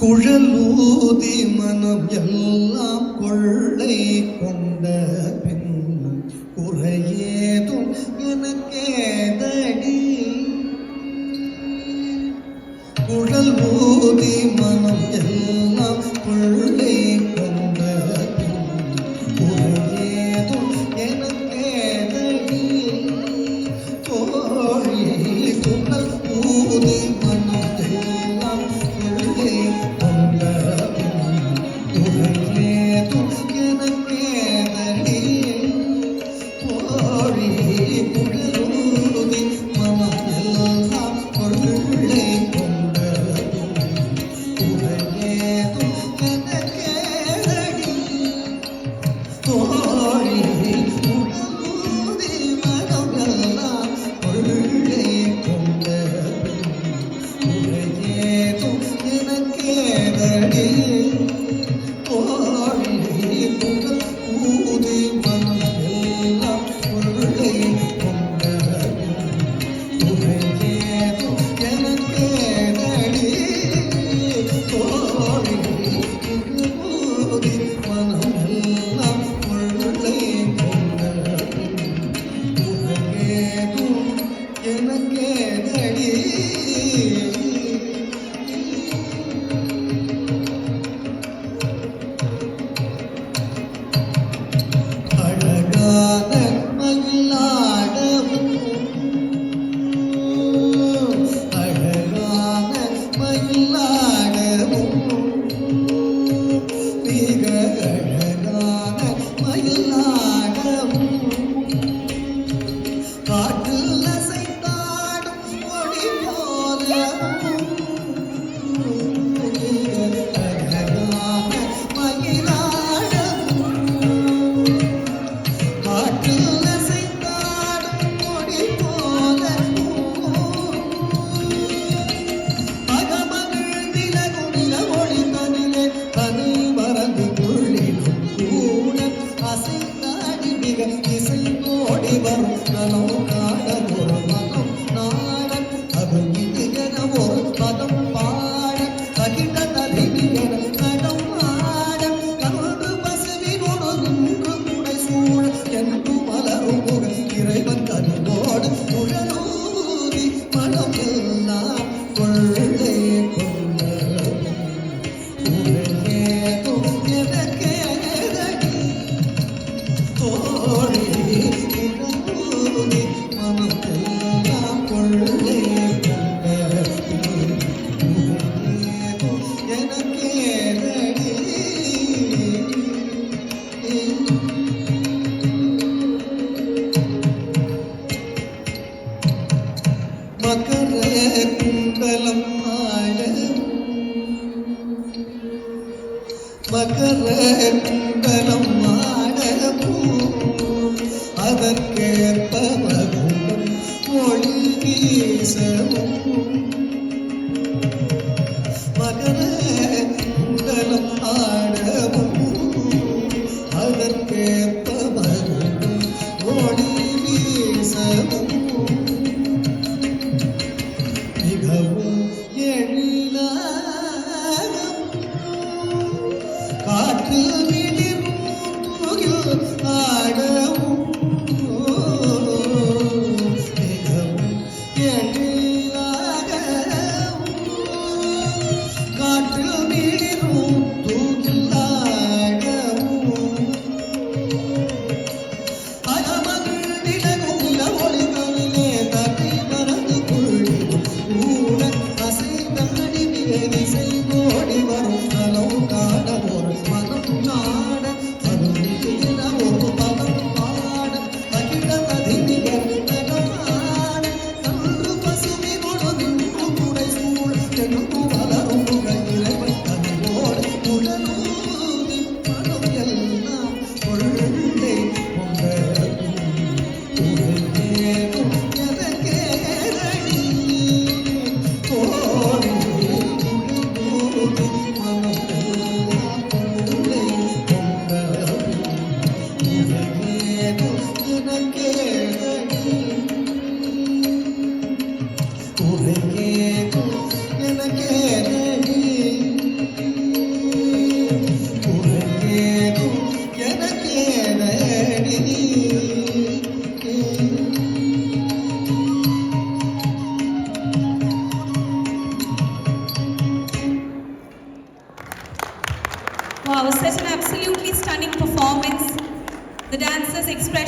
குழலூதி மனம் எல்லாம் கொள்ளை கொண்ட பின்னும் குறையேதும் எனக்கேதடி. குழலூதி மனம் எல்லாம் கொள்ளை கொண்ட பின்னும் குறையேதும் எனக்கேதடி. தோழி குழல் ஊதி மனம் எல்லாம் கொள்ளை கொண்ட பின்னும் குறையேதும் எனக்கேதடி. தோழி குழலூதி மனம் எல்லாம் கொள்ளை கொண்ட குறையேதும் எனக்கேதடி. தோழி குழலூதி மனம் எல்லாம் கொள்ளை கொண்ட குறையேதும் எனக்கேதடி. தோழி குழலூதி மனம் எல்லாம் கொள்ளை கொண்ட குறையேதும் எனக்கேதடி. தோழி குழலூதி மனம் எல்லாம் கொள்ளை கொண்ட குறையேதும் எனக்கேதடி. அழகான மயிலாடவும் அழகான மயிலாடவும் மிக அழகான மயிலாடவும் காற்றில் அசைந்தாடும் ஒளி போலவும் மிக அழகான மயிலாடவும் காற்றில் அசைந்தாடும் ஒளி போலவும் மகமகள் நிலகுனில ஒளி தனிலே தனி மறந்து துள்ளிடும் கூட அசைந்தாடி மிக இசைந்தோடி வரும் நலம் காண ஒரு மனம் நாடன் அது இனியன ஒரு பதம் பாட அகில நதியன நடம் ஆட கருடு பசுவினோடு நின்று துணை சூழ என்று மலரும் முக இறைவன் கருவோடு குழலூதி மனம் எல்லாம் கொள்ளை கொண்ட குறையேதும் எனக்கேதடி. தோழி குழலூதி மனம் எல்லாம் கொள்ளை கொண்ட குறையேதும் எனக்கேதடி. மகர குண்டலம் ஆடவும் மகர குண்டலம் ஆடவும் அதற்கேற்ப மகுடம் ஒளி வீசவும். மகர குண்டலம் ஆடவும் அதற்கேற்ப மகுடம் ஒளி வீசவும். மிகவும் எழிலாகவும் காற்றில் மிளிரும் துகில் ஆடவும் மிகவும் எழிலாகவும் காற்றில் மிளிரும் துகில் ஆடவும் அகமகள் நிலகுனில ஒளி தனிலே தனி மறந்து துள்ளிடும் கூட அசைந்தாடி மிக இசைந்தோடி வரும் நலம் காண ஒரு மனம் நாட அது இனியன ஒரு பதம் பாட அகில நதியன நடம் ஆட கன்று பசுவினோடு நின்று துணை சூழ என்று மலரும் முக இறைவன் கருவோடு குழலூதி மனம் எல்லாம் கொள்ளை கொண்ட குறையேதும் எனக்கேதடி. தோழி குழலூதி மனம் எல்லாம் கொள்ளை கொண்ட குறையேதும் எனக்கேதடி. குறையேதும் எனக்கேதடி. Wow, such an absolutely stunning performance. The dancers' expression.